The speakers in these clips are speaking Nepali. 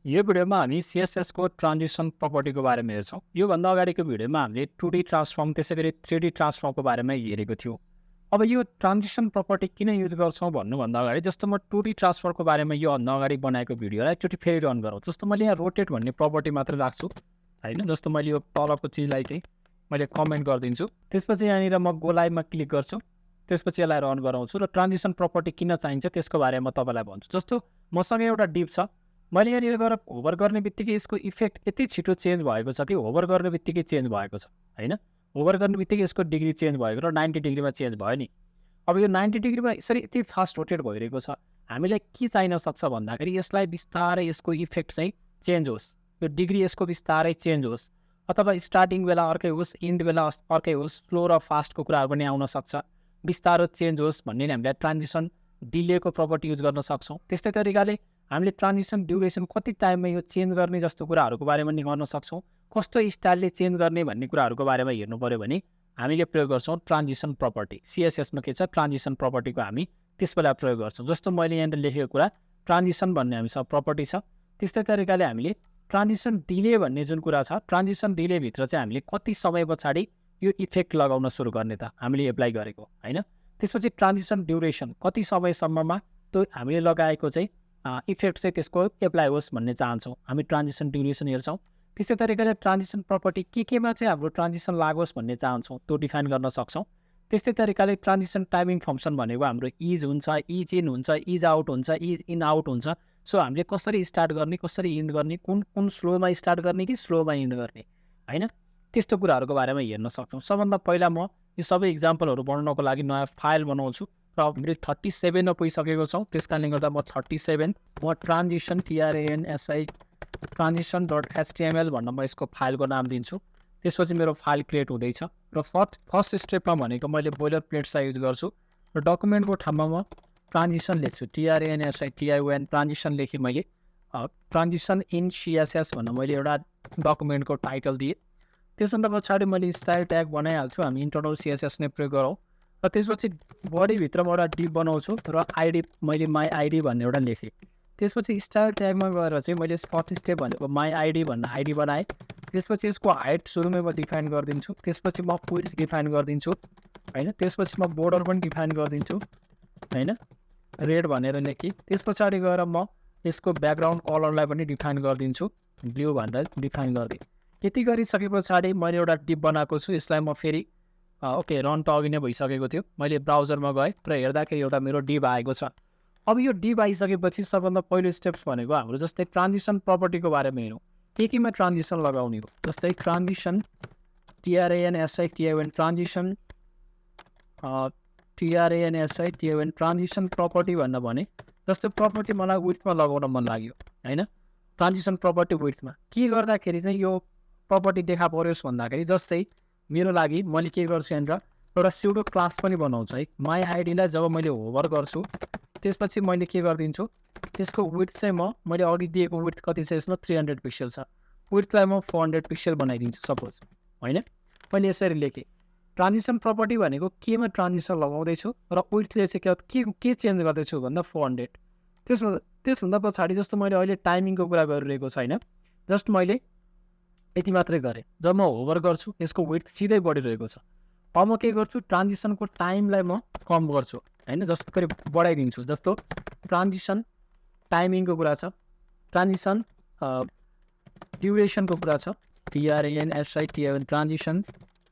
यो भिडियोमा हामी CSS को ट्रान्जिसन प्रपर्टीको बारेमा हेर्छौँ। योभन्दा अगाडिको भिडियोमा हामीले 2D ट्रान्सफर्म त्यसै गरी 3D ट्रान्सफर्मको बारेमा हेरेको थियौँ। अब यो ट्रान्जिसन प्रपर्टी किन युज गर्छौँ भन्नुभन्दा अगाडि जस्तो म 2D ट्रान्सफरको बारेमा योभन्दा अगाडि बनाएको भिडियोलाई एकचोटि फेरि रन गरौँ। जस्तो मैले यहाँ रोटेट भन्ने प्रपर्टी मात्र राख्छु होइन। जस्तो मैले यो तलको चिजलाई चाहिँ मैले कमेन्ट गरिदिन्छु। त्यसपछि यहाँनिर म गोलाइमा क्लिक गर्छु। त्यसपछि यसलाई रन गराउँछु र ट्रान्जिसन प्रपर्टी किन चाहिन्छ त्यसको बारेमा तपाईँलाई भन्छु। जस्तो मसँग एउटा डिप छ, मैले यहाँनिर गएर होभर गर्ने बित्तिकै यसको इफेक्ट यति छिटो चेन्ज भएको छ कि होभर गर्ने बित्तिकै चेन्ज भएको छ होइन। होभर गर्ने बित्तिकै यसको डिग्री चेन्ज भएको र 90 डिग्रीमा चेन्ज भयो नि। अब यो 90 डिग्रीमा यसरी यति फास्ट रोटेट भइरहेको छ, हामीलाई के चाहिन सक्छ भन्दाखेरि यसलाई बिस्तारै यसको इफेक्ट चाहिँ चेन्ज होस्, यो डिग्री यसको बिस्तारै चेन्ज होस्, अथवा स्टार्टिङ बेला अर्कै होस्, इन्ड बेला अर्कै होस्, स्लो र फास्टको कुराहरू पनि आउन सक्छ, बिस्तारो चेन्ज होस् भन्ने हामीलाई ट्रान्जिसन डिलेको प्रपर्टी युज गर्न सक्छौँ। त्यस्तै तरिकाले हामीले ट्रान्जिसन ड्युरेसन कति टाइममा यो चेन्ज गर्ने जस्तो कुराहरूको बारेमा नि गर्न सक्छौँ। कस्तो स्टाइलले चेन्ज गर्ने भन्ने कुराहरूको बारेमा हेर्नु पऱ्यो भने हामीले प्रयोग गर्छौँ ट्रान्जिसन प्रपर्टी। CSSमा के छ, ट्रान्जिसन प्रपर्टीको हामी त्यस बेला प्रयोग गर्छौँ। जस्तो मैले यहाँनिर लेखेको कुरा ट्रान्जिसन भन्ने हामीसँग प्रपर्टी छ। त्यस्तै तरिकाले हामीले ट्रान्जिसन डिले भन्ने जुन कुरा छ, ट्रान्जिसन डिलेभित्र चाहिँ हामीले कति समय पछाडि यो इफेक्ट लगाउन सुरु गर्ने त हामीले एप्लाई गरेको होइन। त्यसपछि ट्रान्जिसन ड्युरेसन कति समयसम्ममा त्यो हामीले लगाएको चाहिँ इफेक्ट चाहिँ त्यसको एप्लाई होस् भन्ने चाहन्छौँ, हामी ट्रान्जिसन ड्युरेसन हेर्छौँ। त्यस्तै तरिकाले ट्रान्जिसन प्रपर्टी केमा चाहिँ हाम्रो ट्रान्जिसन लागोस् भन्ने चाहन्छौँ त्यो डिफाइन गर्न सक्छौँ। त्यस्तै तरिकाले ट्रान्जिसन टाइमिङ फङ्सन भनेको हाम्रो इज हुन्छ, इज इन हुन्छ, इज आउट हुन्छ, इज इन आउट हुन्छ। सो हामीले कसरी स्टार्ट गर्ने, कसरी इन्ड गर्ने, कुन स्लोमा स्टार्ट गर्ने कि स्लोमा इन्ड गर्ने होइन, त्यस्तो कुराहरूको बारेमा हेर्न सक्छौँ। सबभन्दा पहिला म यो सबै इक्जाम्पलहरू बनाउनको लागि नयाँ फाइल बनाउँछु र मेरो 37मा पुगिसकेको छौँ। त्यस कारणले गर्दा म 37 म ट्रान्जिसन TRANSI transition.html भनेर म यसको फाइलको नाम दिन्छु। त्यसपछि मेरो फाइल क्रिएट हुँदैछ र फर्स्ट स्टेपमा भनेको मैले बोइलर प्लेट साइज युज गर्छु र डकुमेन्टको ठाउँमा म ट्रान्जिसन लेख्छु, TRANSITION ट्रान्जिसन लेखेँ मैले। ट्रान्जिसन इन CSS भनेर मैले एउटा डकुमेन्टको टाइटल दिएँ। त्यसभन्दा पछाडि मैले स्टाइल ट्याग बनाइहाल्छु, हामी इन्टरनल CSS नै प्रयोग गरौँ। र त्यसपछि बडीभित्र म एउटा डिप बनाउँछु र आइडी मैले माई आइडी भन्ने एउटा लेखेँ। त्यसपछि स्टाइल ट्यागमा गएर चाहिँ मैले फर्स्ट स्टेप भनेको माई आइडी भन्ने आइडी बनाएँ। त्यसपछि यसको हाइट सुरुमै म डिफाइन गरिदिन्छु। त्यसपछि म विड्थ डिफाइन गरिदिन्छु होइन। त्यसपछि म बोर्डर पनि डिफाइन गरिदिन्छु होइन, रेड भनेर लेखेँ। त्यस पछाडि गएर म यसको ब्याकग्राउन्ड कलरलाई पनि डिफाइन गरिदिन्छु, ब्लू भनेर डिफाइन गरिदिएँ। यति गरिसके पछाडि मैले एउटा डिप बनाएको छु, यसलाई म फेरि ओके रन त अघि नै भइसकेको थियो। मैले ब्राउजरमा गएँ र हेर्दाखेरि एउटा मेरो डिप आएको छ। अब यो डिप आइसकेपछि सबभन्दा पहिलो स्टेप्स भनेको हाम्रो जस्तै ट्रान्जिसन प्रपर्टीको बारेमा हेरौँ, केमा ट्रान्जिसन लगाउने हो। जस्तै transition TRANSITION transition TRANSITION transition property भनेर भने जस्तो प्रपर्टी मलाई विड्थमा लगाउन मन लाग्यो होइन। ट्रान्जिसन प्रपर्टी विड्थमा के गर्दाखेरि चाहिँ यो प्रपर्टी देखा परोस् भन्दाखेरि जस्तै मेरो लागि मैले के गर्छु यहाँनिर एउटा स्युडो क्लास पनि बनाउँछु है। माई आइडीलाई जब मैले होभर गर्छु त्यसपछि मैले के गरिदिन्छु, त्यसको विड्थ चाहिँ मैले अघि दिएको विड्थ कति छ यसमा 300 पिक्सल छ, विड्थलाई म 400 पिक्सल बनाइदिन्छु सपोज होइन। मैले यसरी लेखेँ ट्रान्जिसन प्रपर्टी भनेको केमा ट्रान्जिसन लगाउँदैछु र विड्थले चाहिँ के चेन्ज गर्दैछु भन्दा 400। त्यसभन्दा पछाडि जस्तो मैले अहिले टाइमिङको कुरा गरिरहेको छैन, जस्ट मैले यति मात्रै गरेँ। जब म होभर गर्छु यसको विड्थ सिधै बढिरहेको छ। अब म के गर्छु, ट्रान्जिसनको टाइमलाई म कम गर्छु होइन, जस्तो गरी बढाइदिन्छु। जस्तो ट्रान्जिसन टाइमिङको कुरा छ, ट्रान्जिसन ड्युरेसनको कुरा छ, TRANSITION ट्रान्जिसन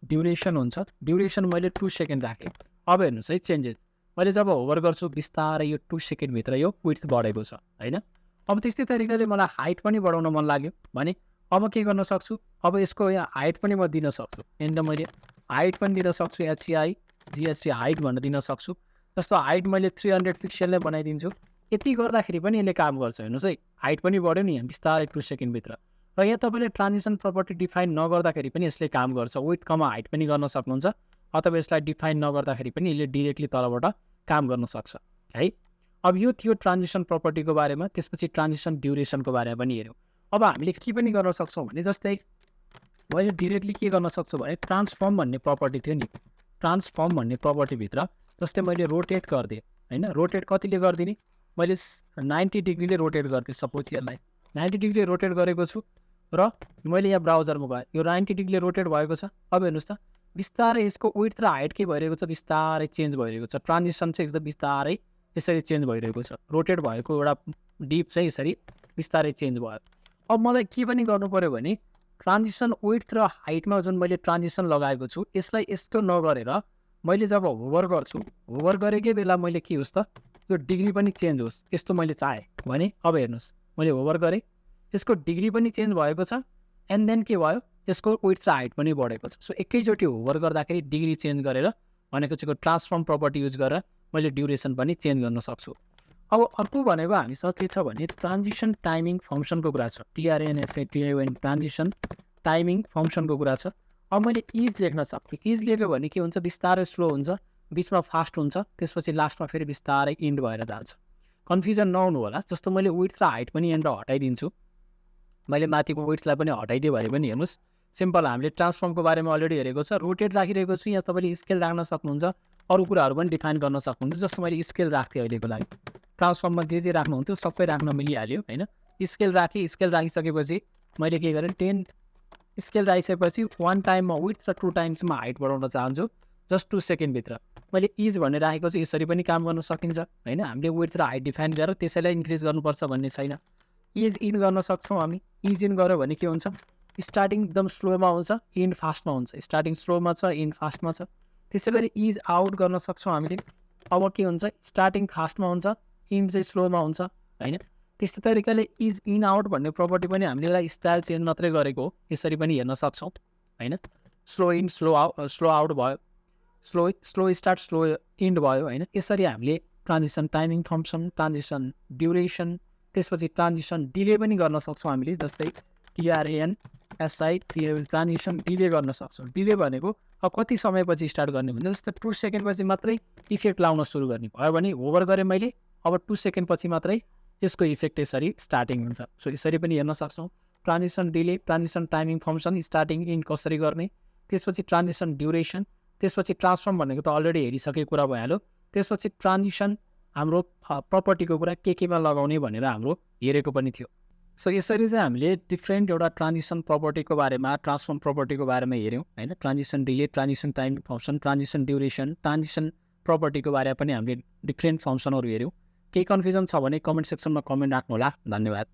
ड्युरेसन हुन्छ। ड्युरेसन मैले 2 सेकेन्ड राखेँ। अब हेर्नुहोस् है चेन्जेस, मैले जब होभर गर्छु बिस्तारै यो 2 सेकेन्डभित्र यो विड्थ बढेको छ होइन। अब त्यस्तै तरिकाले मलाई हाइट पनि बढाउन मन लाग्यो भने अब के गर्न सक्छु, अब यसको यहाँ हाइट पनि म दिन सक्छु। यहाँनिर मैले हाइट पनि दिन सक्छु, HEIGHT हाइट भनेर दिन सक्छु। जस्तो हाइट मैले 300 पिक्सल नै बनाइदिन्छु। यति गर्दाखेरि पनि यसले काम गर्छ हेर्नुहोस् है, हाइट पनि बढ्यो नि बिस्तारै 2 सेकेन्डभित्र। र यहाँ तपाईँले ट्रान्जिसन प्रपर्टी डिफाइन नगर्दाखेरि पनि यसले काम गर्छ, विथ कमा हाइट पनि गर्न सक्नुहुन्छ, अथवा यसलाई डिफाइन नगर्दाखेरि पनि यसले डिरेक्टली तलबाट काम गर्न सक्छ है। अब यो थियो ट्रान्जिसन प्रपर्टीको बारेमा। त्यसपछि ट्रान्जिसन ड्युरेसनको बारेमा पनि हेऱ्यौँ। अब हामीले के पनि गर्न सक्छौँ भने जस्तै मैले डिरेक्टली के गर्न सक्छु भने ट्रान्सफर्म भन्ने प्रपर्टी थियो नि, ट्रान्सफर्म भन्ने प्रपर्टीभित्र जस्तै मैले रोटेट गरिदिएँ होइन। रोटेट कतिले गरिदिने, मैले 90 डिग्रीले रोटेट गरिदिएँ सपोज यसलाई 90 डिग्री रोटेट गरेको छु र मैले यहाँ ब्राउजरमा गएँ, यो 90 डिग्री रोटेट भएको छ। अब हेर्नुहोस् त, बिस्तारै यसको विड्थ र हाइट के भइरहेको छ, बिस्तारै चेन्ज भइरहेको छ। ट्रान्जिसन चाहिँ एकदम बिस्तारै यसरी चेन्ज भइरहेको छ। रोटेट भएको एउटा डिप चाहिँ यसरी बिस्तारै चेन्ज भयो। अब मलाई के पनि गर्नु पऱ्यो भने ट्रान्जिसन विड्थ र हाइटमा जुन मैले ट्रान्जिसन लगाएको छु यसलाई यस्तो नगरेर मैले जब होभर गर्छु, होभर गरेकै बेला मैले के होस् त, यो डिग्री पनि चेन्ज होस्, यस्तो मैले चाहेँ भने अब हेर्नुहोस्, मैले होभर गरेँ, यसको डिग्री पनि चेन्ज भएको छ एन्ड देन के भयो, यसको विड्थ र हाइट पनि बढेको छ। सो एकैचोटि होभर गर्दाखेरि डिग्री चेन्ज गरेर भनेको चाहिँ ट्रान्सफर्म प्रपर्टी युज गरेर मैले ड्युरेसन पनि चेन्ज गर्न सक्छु। अब अर्को भनेको हामीसँग के छ भने ट्रान्जिसन टाइमिङ फङ्सनको कुरा छ। TRNFATION ट्रान्जिसन टाइमिङ फङ्सनको कुरा छ। अब मैले इज लेख्न सक्छु। इज लेख्यो भने के हुन्छ, बिस्तारै स्लो हुन्छ, बिचमा फास्ट हुन्छ, त्यसपछि लास्टमा फेरि बिस्तारै इन्ड भएर जान्छ। कन्फ्युजन नहुनु होला। जस्तो मैले विड्थ र हाइट पनि यहाँनिर हटाइदिन्छु, मैले माथिको विड्थलाई पनि हटाइदिएँ भने पनि हेर्नुहोस्, सिम्पल हामीले ट्रान्सफर्मको बारेमा अलरेडी हेरेको छ। रोटेट राखिरहेको छु, यहाँ तपाईँले स्केल राख्न सक्नुहुन्छ, अरू कुराहरू पनि डिफाइन गर्न सक्नुहुन्छ। जस्तो मैले स्केल राख्थेँ अहिलेको लागि, ट्रान्सफर्ममा जे राख्नुहुन्थ्यो सबै राख्न मिलिहाल्यो होइन। स्केल राखेँ, स्केल राखिसकेपछि मैले के गरेँ, 10 स्केल राखिसकेपछि 1 टाइममा विड्थ र 2 टाइम्समा हाइट बढाउन चाहन्छु, जस्ट 2 सेकेन्डभित्र। मैले इज भनेर राखेको छु, यसरी पनि काम गर्न सकिन्छ होइन। हामीले विड्थ र हाइट डिफाइन गरेर त्यसैलाई इन्क्रिज गर्नुपर्छ भन्ने छैन। इज इन गर्न सक्छौँ हामी। इज इन गऱ्यो भने के हुन्छ, स्टार्टिङ एकदम स्लोमा हुन्छ, इन्ड फास्टमा हुन्छ। स्टार्टिङ स्लोमा छ, इन्ड फास्टमा छ। त्यसै गरी इज आउट गर्न सक्छौँ हामीले। अब के हुन्छ, स्टार्टिङ फास्टमा हुन्छ, इन्ड चाहिँ स्लोमा हुन्छ होइन। त्यस्तै तरिकाले इज इन आउट भन्ने प्रपर्टी पनि हामीले स्टाइल चेन्ज मात्रै गरेको हो, यसरी पनि हेर्न सक्छौँ होइन। स्लो इन स्लो आउट भयो, स्लो स्टार्ट स्लो इन्ड भयो होइन। यसरी हामीले transition timing function, transition duration, त्यसपछि ट्रान्जिसन डिले पनि गर्न सक्छौँ हामीले। जस्तै TRANSI ट्रान्जिसन डिले गर्न सक्छौँ। डिले भनेको अब कति समयपछि स्टार्ट गर्ने भने जस्तै 2 सेकेन्डपछि मात्रै इफेक्ट लाउन सुरु गर्ने भयो भने होभर गरेँ मैले, अब 2 सेकेन्डपछि मात्रै यसको इफेक्ट यसरी स्टार्टिङ हुन्छ। सो यसरी पनि हेर्न सक्छौँ। Transition delay, transition timing function, starting end कसरी गर्ने, त्यसपछि ट्रान्जिसन ड्युरेसन, त्यसपछि ट्रान्सफर्म भनेको त अलरेडी हेरिसकेको कुरा भइहाल्यो। त्यसपछि ट्रान्जिसन हाम्रो प्रपर्टीको कुरा केमा लगाउने भनेर हाम्रो हेरेको पनि थियो। सो यसरी चाहिँ हामीले डिफ्रेन्ट एउटा ट्रान्जिसन प्रपर्टीको बारेमा, ट्रान्सफर्म प्रपर्टीको बारेमा हेऱ्यौँ होइन। Transition delay, transition time function, transition duration, transition प्रपर्टीको बारेमा पनि हामीले डिफ्रेन्ट फङ्सनहरू हेऱ्यौँ। केही कन्फ्युजन छ भने कमेन्ट सेक्सनमा कमेन्ट राख्नु होला। धन्यवाद।